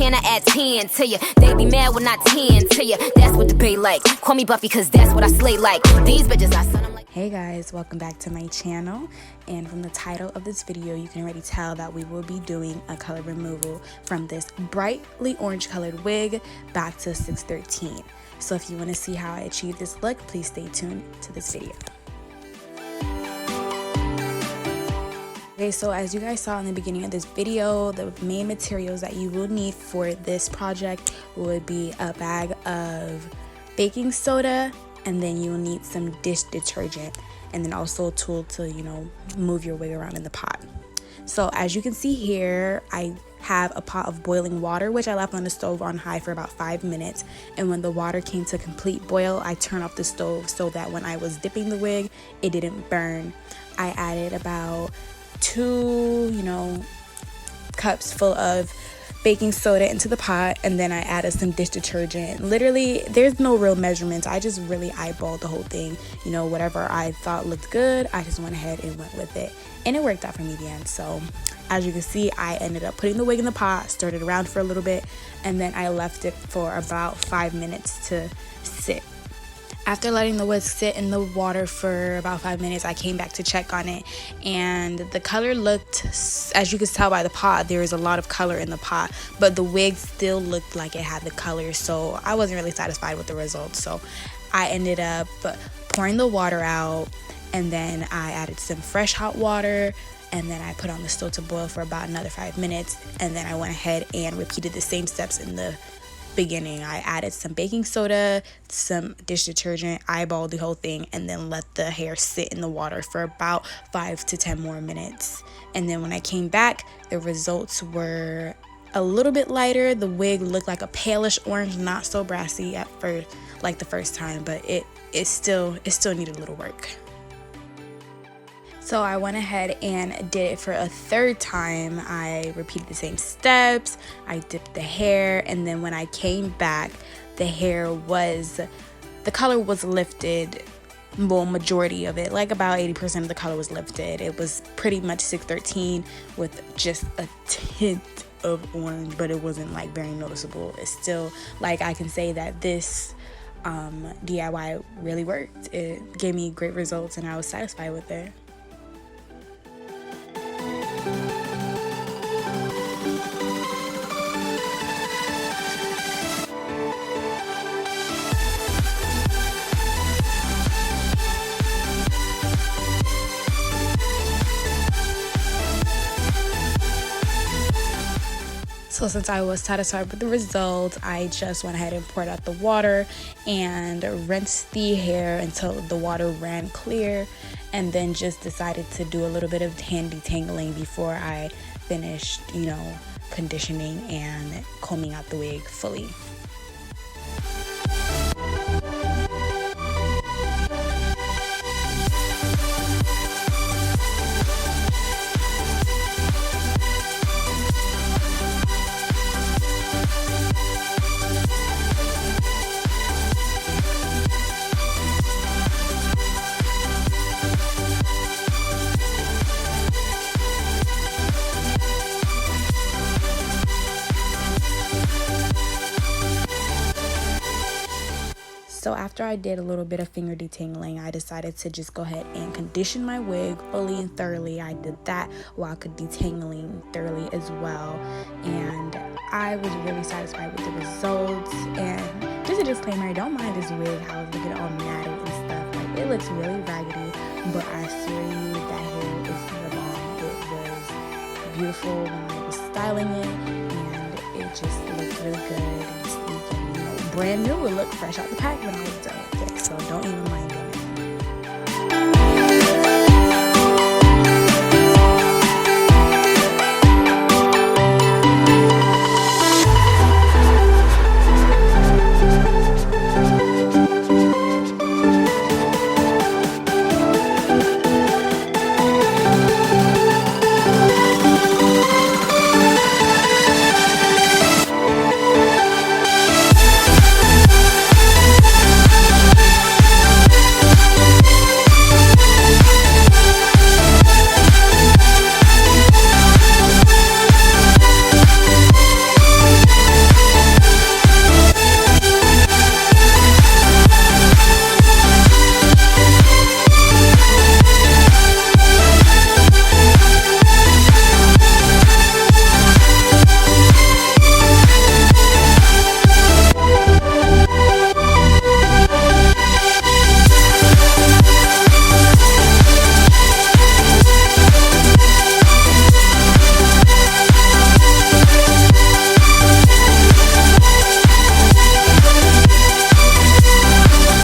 can, I add 10 to you. They be mad when I 10 to you. That's what the bay like. Call me Buffy, cause that's what I slay like. These bitches I son, I'm like. Hey guys, welcome back to my channel. And from the title of this video, you can already tell that we will be doing a color removal from this brightly orange colored wig back to 613. So if you want to see how I achieve this look, please stay tuned to this video. Okay, so as you guys saw in the beginning of this video, the main materials that you will need for this project would be a bag of baking soda, and then you'll need some dish detergent, and then also a tool to, move your wig around in the pot. So as you can see here, I have a pot of boiling water, which I left on the stove on high for about 5 minutes. And when the water came to complete boil, I turned off the stove so that when I was dipping the wig, it didn't burn. I added about 2 cups full of baking soda into the pot, and then I added some dish detergent. Literally, there's no real measurements. I just really eyeballed the whole thing. Whatever I thought looked good, I just went ahead and went with it, and it worked out for me in the end. So as you can see, I ended up putting the wig in the pot, stirred it around for a little bit, and then I left it for about 5 minutes to sit. After letting the wig sit in the water for about 5 minutes, I came back to check on it, and the color looked, as you can tell by the pot, there is a lot of color in the pot, but the wig still looked like it had the color, so I wasn't really satisfied with the results. So I ended up pouring the water out, and then I added some fresh hot water, and then I put on the stove to boil for about another 5 minutes, and then I went ahead and repeated the same steps in the beginning. I added some baking soda, some dish detergent, eyeballed the whole thing, and then let the hair sit in the water for about 5 to 10 more minutes. And then when I came back, the results were a little bit lighter. The wig looked like a palish orange, not so brassy at first, like the first time, but it still needed a little work. So I went ahead and did it for a third time. I repeated the same steps. I dipped the hair, and then when I came back, the color was lifted. Well, majority of it, like about 80% of the color was lifted. It was pretty much 613 with just a tint of orange, but it wasn't like very noticeable. It's still, like, I can say that this DIY really worked. It gave me great results, and I was satisfied with it. So since I was satisfied with the result, I just went ahead and poured out the water and rinsed the hair until the water ran clear, and then just decided to do a little bit of hand detangling before I finished, conditioning and combing out the wig fully. So after I did a little bit of finger detangling, I decided to just go ahead and condition my wig fully and thoroughly. I did that while detangling thoroughly as well, and I was really satisfied with the results. And just a disclaimer, I don't mind this wig, how it's looking all matted and stuff. Like, it looks really raggedy, but I swear you, that hair is the bomb. It was beautiful when I was styling it, and it just looked really good and sleek, and brand new. It looked fresh out the pack when I was done with it, so don't even mind